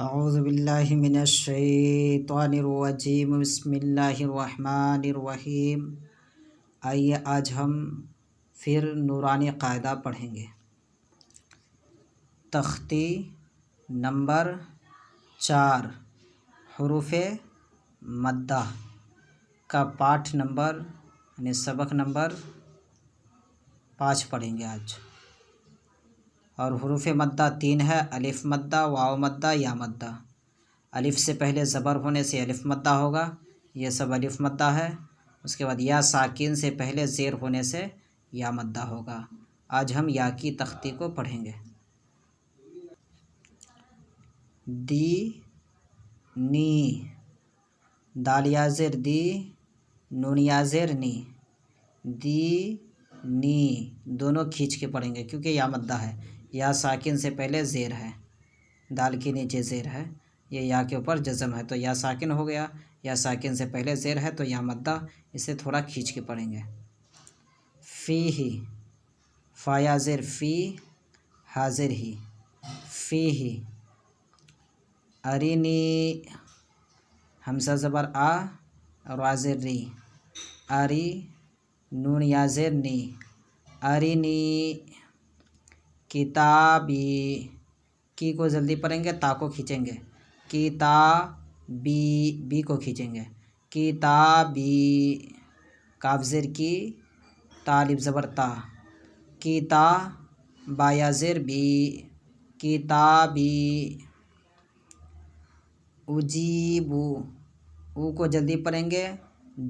اعوذ باللہ من الشیطان الرجیم، بسم اللہ الرحمن الرحیم۔ آئیے آج ہم پھر نورانی قاعدہ پڑھیں گے۔ تختی نمبر 4 حروف مدہ کا پاٹھ نمبر یعنی سبق نمبر 5 پڑھیں گے آج۔ اور حروف مدہ 3 ہے، الف مدہ، واو مدہ، یا مدہ۔ الف سے پہلے زبر ہونے سے الف مدہ ہوگا، یہ سب الف مدہ ہے۔ اس کے بعد یا ساکن سے پہلے زیر ہونے سے یا مدہ ہوگا۔ آج ہم یا کی تختی کو پڑھیں گے۔ دی نی، دال یا زیر دی، نون یا زیر نی، دی نی دونوں کھینچ کے پڑھیں گے کیونکہ یا مدہ ہے۔ یا ساکن سے پہلے زیر ہے، دال کے نیچے زیر ہے، یہ یا کے اوپر جزم ہے تو یا ساکن ہو گیا۔ یا ساکن سے پہلے زیر ہے تو یا مدہ، اسے تھوڑا کھینچ کے پڑھیں گے۔ فی ہی، فا یا زیر فی، حاضر ہی، فی ہی۔ ارینی، حمزہ زبر آ، را زیر ری، اری، نون یا زیر نی، ارینی۔ کتابی، کی کو جلدی پڑھیں گے، تا کو کھینچیں گے، کتابی، بی کو کھینچیں گے، کتابی۔ کاف زیر کی، تا الف زبر تا، کتا، با یا زیر بی، کتابی۔ اجیبو، او کو جلدی پڑھیں گے،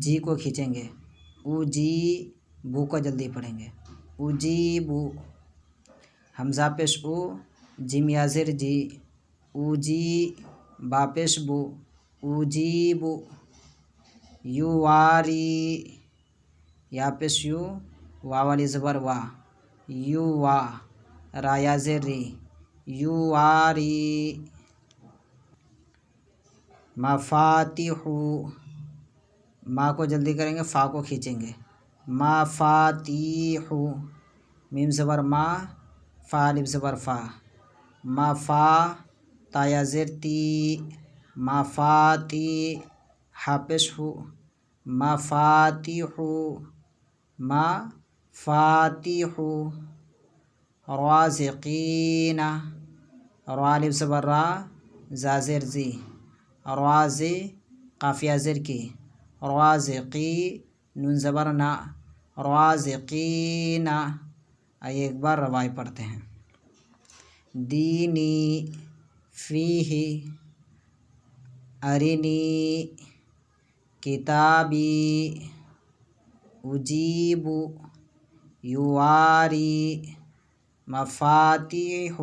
جی کو کھینچیں گے، اجی، بو کو جلدی پڑھیں گے، اجیبو۔ حمزہ پیش او، جیم یا زیر جی، اوجی، با پیش بو، اوجیبو۔ یواری، یا پیش یو، وا والی زبر وا، یوا، را یا زیر ری، یواری۔ مفاتیح، ما کو جلدی کریں گے، فا کو کھینچیں گے، مفاتیح، میم زبر ما، فا الف زبر فا، مفا، تا یا زیر تی، مفاتی، ہا پیش ہو، مفاتیح، مفاتیح۔ رازقین، را الف زبر را، زا زیر زی، رازی، قاف یا زیر کی، رازقی، نون زبر نا، رازقین۔ آئیے ایک بار روائی پڑھتے ہیں۔ دینی، فیہ، ارینی، کتابی، اجیبو، یواری، مفاتیح،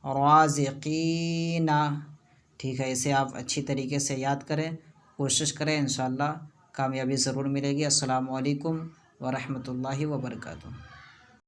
رازقین۔ ٹھیک ہے، اسے آپ اچھی طریقے سے یاد کریں، کوشش کریں، انشاءاللہ کامیابی ضرور ملے گی۔ السلام علیکم ورحمۃ اللہ وبرکاتہ۔